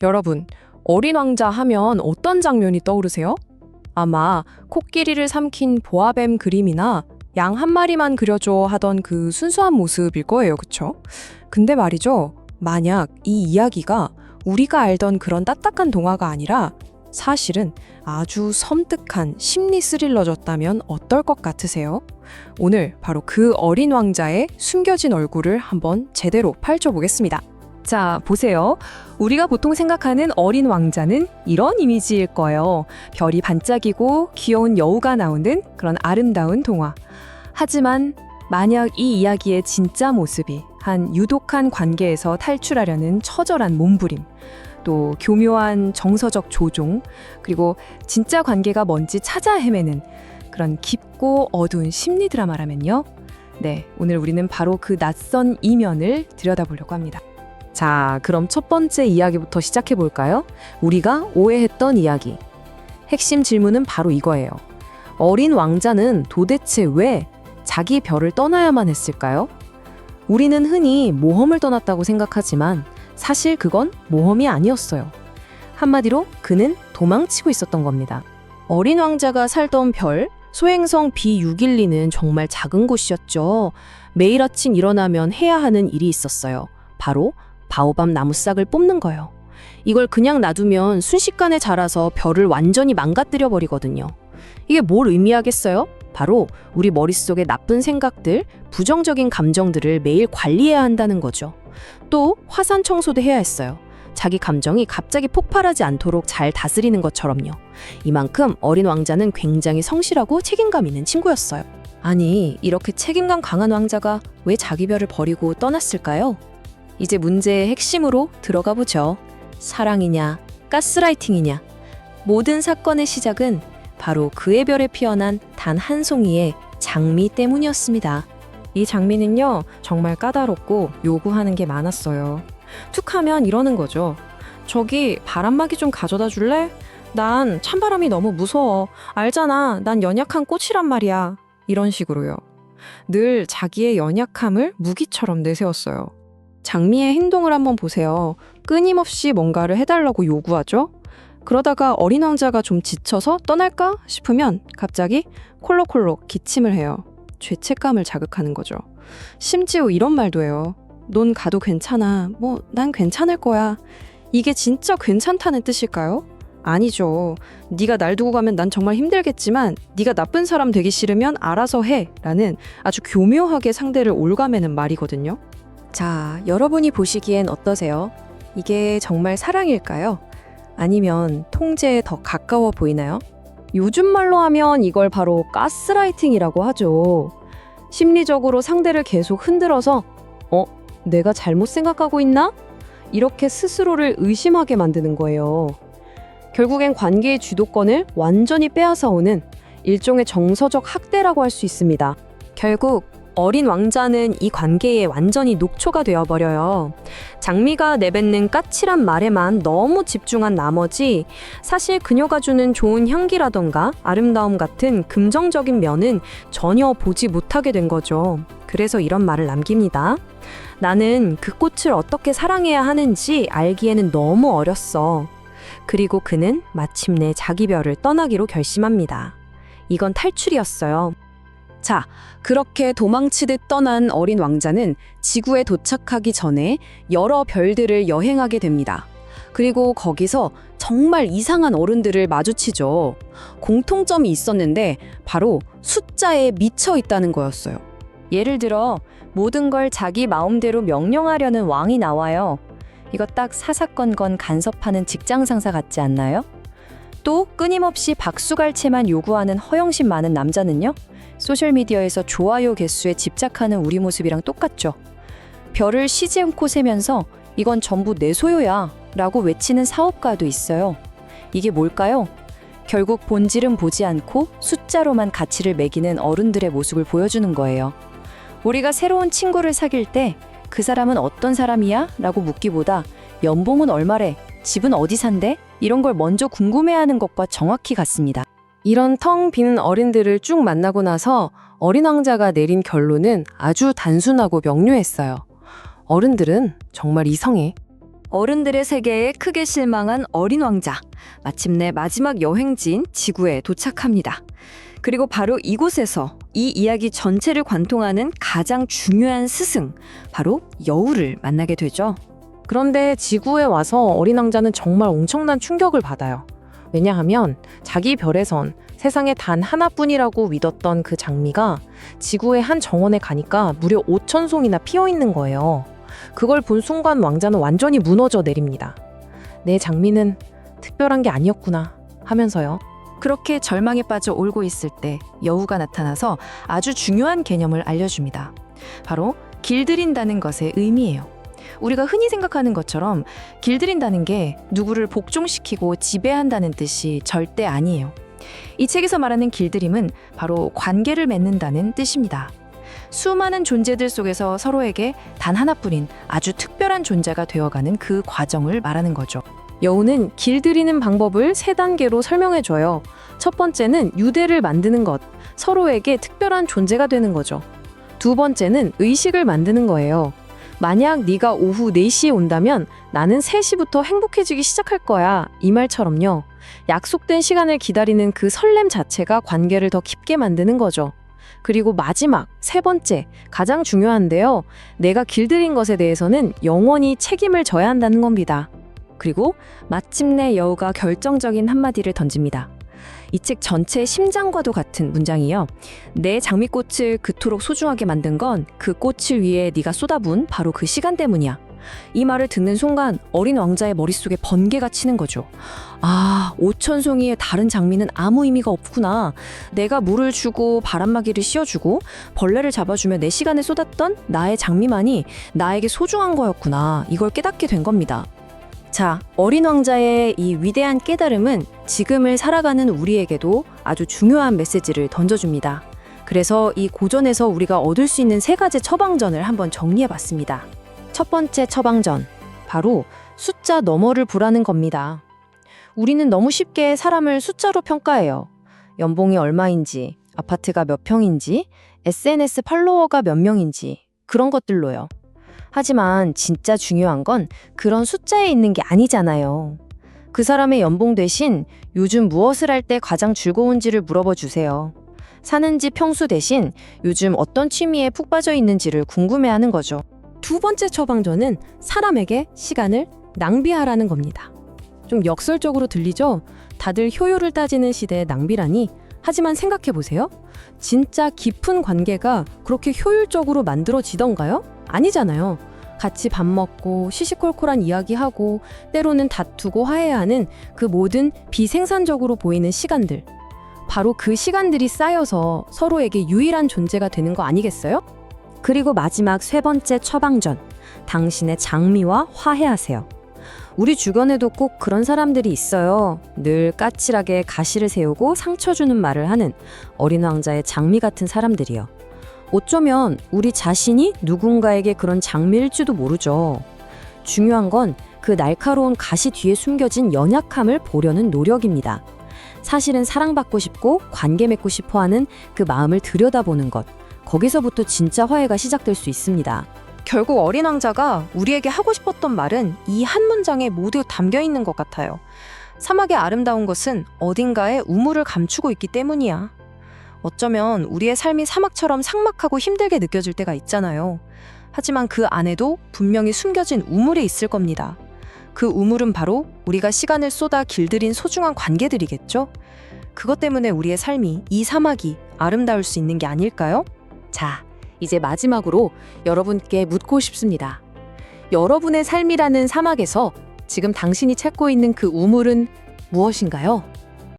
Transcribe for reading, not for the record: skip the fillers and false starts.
여러분, 어린 왕자 하면 어떤 장면이 떠오르세요? 아마 코끼리를 삼킨 보아뱀 그림이나 양 한 마리만 그려줘 하던 그 순수한 모습일 거예요, 그쵸? 근데 말이죠, 만약 이 이야기가 우리가 알던 그런 딱딱한 동화가 아니라 사실은 아주 섬뜩한 심리 스릴러였다면 어떨 것 같으세요? 오늘 바로 그 어린 왕자의 숨겨진 얼굴을 한번 제대로 파헤쳐보겠습니다. 자, 보세요. 우리가 보통 생각하는 어린 왕자는 이런 이미지일 거예요. 별이 반짝이고 귀여운 여우가 나오는 그런 아름다운 동화. 하지만 만약 이 이야기의 진짜 모습이 한 유독한 관계에서 탈출하려는 처절한 몸부림, 또 교묘한 정서적 조종, 그리고 진짜 관계가 뭔지 찾아 헤매는 그런 깊고 어두운 심리 드라마라면요. 네, 오늘 우리는 바로 그 낯선 이면을 들여다보려고 합니다. 자, 그럼 첫 번째 이야기부터 시작해 볼까요? 우리가 오해했던 이야기. 핵심 질문은 바로 이거예요. 어린 왕자는 도대체 왜 자기 별을 떠나야만 했을까요? 우리는 흔히 모험을 떠났다고 생각하지만 사실 그건 모험이 아니었어요. 한마디로 그는 도망치고 있었던 겁니다. 어린 왕자가 살던 별, 소행성 B612는 정말 작은 곳이었죠. 매일 아침 일어나면 해야 하는 일이 있었어요. 바로 바오밥 나무싹을 뽑는 거예요. 이걸 그냥 놔두면 순식간에 자라서 별을 완전히 망가뜨려 버리거든요. 이게 뭘 의미하겠어요? 바로 우리 머릿속의 나쁜 생각들, 부정적인 감정들을 매일 관리해야 한다는 거죠. 또 화산 청소도 해야 했어요. 자기 감정이 갑자기 폭발하지 않도록 잘 다스리는 것처럼요. 이만큼 어린 왕자는 굉장히 성실하고 책임감 있는 친구였어요. 아니, 이렇게 책임감 강한 왕자가 왜 자기 별을 버리고 떠났을까요? 이제 문제의 핵심으로 들어가 보죠. 사랑이냐, 가스라이팅이냐. 모든 사건의 시작은 바로 그의 별에 피어난 단 한 송이의 장미 때문이었습니다. 이 장미는요, 정말 까다롭고 요구하는 게 많았어요. 툭하면 이러는 거죠. 저기 바람막이 좀 가져다 줄래? 난 찬바람이 너무 무서워. 알잖아, 난 연약한 꽃이란 말이야. 이런 식으로요. 늘 자기의 연약함을 무기처럼 내세웠어요. 장미의 행동을 한번 보세요. 끊임없이 뭔가를 해달라고 요구하죠? 그러다가 어린 왕자가 좀 지쳐서 떠날까 싶으면 갑자기 콜록콜록 기침을 해요. 죄책감을 자극하는 거죠. 심지어 이런 말도 해요. 넌 가도 괜찮아. 난 괜찮을 거야. 이게 진짜 괜찮다는 뜻일까요? 아니죠. 네가 날 두고 가면 난 정말 힘들겠지만 네가 나쁜 사람 되기 싫으면 알아서 해. 라는 아주 교묘하게 상대를 옭아매는 말이거든요. 자, 여러분이 보시기엔 어떠세요? 이게 정말 사랑일까요? 아니면 통제에 더 가까워 보이나요? 요즘 말로 하면 이걸 바로 가스라이팅이라고 하죠. 심리적으로 상대를 계속 흔들어서 내가 잘못 생각하고 있나? 이렇게 스스로를 의심하게 만드는 거예요. 결국엔 관계의 주도권을 완전히 빼앗아오는 일종의 정서적 학대라고 할 수 있습니다. 결국 어린 왕자는 이 관계에 완전히 녹초가 되어버려요. 장미가 내뱉는 까칠한 말에만 너무 집중한 나머지 사실 그녀가 주는 좋은 향기라던가 아름다움 같은 긍정적인 면은 전혀 보지 못하게 된 거죠. 그래서 이런 말을 남깁니다. 나는 그 꽃을 어떻게 사랑해야 하는지 알기에는 너무 어렸어. 그리고 그는 마침내 자기 별을 떠나기로 결심합니다. 이건 탈출이었어요. 자, 그렇게 도망치듯 떠난 어린 왕자는 지구에 도착하기 전에 여러 별들을 여행하게 됩니다. 그리고 거기서 정말 이상한 어른들을 마주치죠. 공통점이 있었는데 바로 숫자에 미쳐 있다는 거였어요. 예를 들어 모든 걸 자기 마음대로 명령하려는 왕이 나와요. 이거 딱 사사건건 간섭하는 직장 상사 같지 않나요? 또 끊임없이 박수갈채만 요구하는 허영심 많은 남자는요? 소셜미디어에서 좋아요 개수에 집착하는 우리 모습이랑 똑같죠. 별을 쉬지 않고 세면서 이건 전부 내 소유야 라고 외치는 사업가도 있어요. 이게 뭘까요? 결국 본질은 보지 않고 숫자로만 가치를 매기는 어른들의 모습을 보여주는 거예요. 우리가 새로운 친구를 사귈 때 그 사람은 어떤 사람이야? 라고 묻기보다 연봉은 얼마래? 집은 어디 산대? 이런 걸 먼저 궁금해하는 것과 정확히 같습니다. 이런 텅 비는 어른들을 쭉 만나고 나서 어린 왕자가 내린 결론은 아주 단순하고 명료했어요. 어른들은 정말 이성해. 어른들의 세계에 크게 실망한 어린 왕자. 마침내 마지막 여행지인 지구에 도착합니다. 그리고 바로 이곳에서 이 이야기 전체를 관통하는 가장 중요한 스승, 바로 여우를 만나게 되죠. 그런데 지구에 와서 어린 왕자는 정말 엄청난 충격을 받아요. 왜냐하면 자기 별에선 세상에 단 하나뿐이라고 믿었던 그 장미가 지구의 한 정원에 가니까 무려 5,000송이나 피어 있는 거예요. 그걸 본 순간 왕자는 완전히 무너져 내립니다. 내 장미는 특별한 게 아니었구나 하면서요. 그렇게 절망에 빠져 울고 있을 때 여우가 나타나서 아주 중요한 개념을 알려줍니다. 바로 길들인다는 것의 의미예요. 우리가 흔히 생각하는 것처럼 길들인다는 게 누구를 복종시키고 지배한다는 뜻이 절대 아니에요. 이 책에서 말하는 길들임은 바로 관계를 맺는다는 뜻입니다. 수많은 존재들 속에서 서로에게 단 하나뿐인 아주 특별한 존재가 되어가는 그 과정을 말하는 거죠. 여우는 길들이는 방법을 3단계로 설명해줘요. 첫 번째는 유대를 만드는 것, 서로에게 특별한 존재가 되는 거죠. 두 번째는 의식을 만드는 거예요. 만약 네가 오후 4시에 온다면 나는 3시부터 행복해지기 시작할 거야. 이 말처럼요. 약속된 시간을 기다리는 그 설렘 자체가 관계를 더 깊게 만드는 거죠. 그리고 마지막, 3번째, 가장 중요한데요. 내가 길들인 것에 대해서는 영원히 책임을 져야 한다는 겁니다. 그리고 마침내 여우가 결정적인 한마디를 던집니다. 이 책 전체의 심장과도 같은 문장이요. 내 장미꽃을 그토록 소중하게 만든 건 그 꽃을 위해 네가 쏟아부은 바로 그 시간 때문이야. 이 말을 듣는 순간 어린 왕자의 머릿속에 번개가 치는 거죠. 아, 5,000송이의 다른 장미는 아무 의미가 없구나. 내가 물을 주고 바람막이를 씌워주고 벌레를 잡아주며 내 시간을 쏟았던 나의 장미만이 나에게 소중한 거였구나. 이걸 깨닫게 된 겁니다. 자, 어린 왕자의 이 위대한 깨달음은 지금을 살아가는 우리에게도 아주 중요한 메시지를 던져줍니다. 그래서 이 고전에서 우리가 얻을 수 있는 3가지 처방전을 한번 정리해봤습니다. 첫 번째 처방전, 바로 숫자 너머를 보라는 겁니다. 우리는 너무 쉽게 사람을 숫자로 평가해요. 연봉이 얼마인지, 아파트가 몇 평인지, SNS 팔로워가 몇 명인지, 그런 것들로요. 하지만 진짜 중요한 건 그런 숫자에 있는 게 아니잖아요. 그 사람의 연봉 대신 요즘 무엇을 할 때 가장 즐거운지를 물어봐 주세요. 사는 집 평수 대신 요즘 어떤 취미에 푹 빠져 있는지를 궁금해하는 거죠. 두 번째 처방전은 사람에게 시간을 낭비하라는 겁니다. 좀 역설적으로 들리죠? 다들 효율을 따지는 시대의 낭비라니. 하지만 생각해보세요. 진짜 깊은 관계가 그렇게 효율적으로 만들어지던가요? 아니잖아요. 같이 밥 먹고 시시콜콜한 이야기하고 때로는 다투고 화해하는 그 모든 비생산적으로 보이는 시간들. 바로 그 시간들이 쌓여서 서로에게 유일한 존재가 되는 거 아니겠어요? 그리고 마지막 3번째 처방전. 당신의 장미와 화해하세요. 우리 주변에도 꼭 그런 사람들이 있어요. 늘 까칠하게 가시를 세우고 상처 주는 말을 하는 어린 왕자의 장미 같은 사람들이요. 어쩌면 우리 자신이 누군가에게 그런 장미일지도 모르죠. 중요한 건 그 날카로운 가시 뒤에 숨겨진 연약함을 보려는 노력입니다. 사실은 사랑받고 싶고 관계 맺고 싶어 하는 그 마음을 들여다보는 것. 거기서부터 진짜 화해가 시작될 수 있습니다. 결국 어린 왕자가 우리에게 하고 싶었던 말은 이 한 문장에 모두 담겨 있는 것 같아요. 사막의 아름다운 것은 어딘가에 우물을 감추고 있기 때문이야. 어쩌면 우리의 삶이 사막처럼 삭막하고 힘들게 느껴질 때가 있잖아요. 하지만 그 안에도 분명히 숨겨진 우물이 있을 겁니다. 그 우물은 바로 우리가 시간을 쏟아 길들인 소중한 관계들이겠죠? 그것 때문에 우리의 삶이 이 사막이 아름다울 수 있는 게 아닐까요? 자, 이제 마지막으로 여러분께 묻고 싶습니다. 여러분의 삶이라는 사막에서 지금 당신이 찾고 있는 그 우물은 무엇인가요?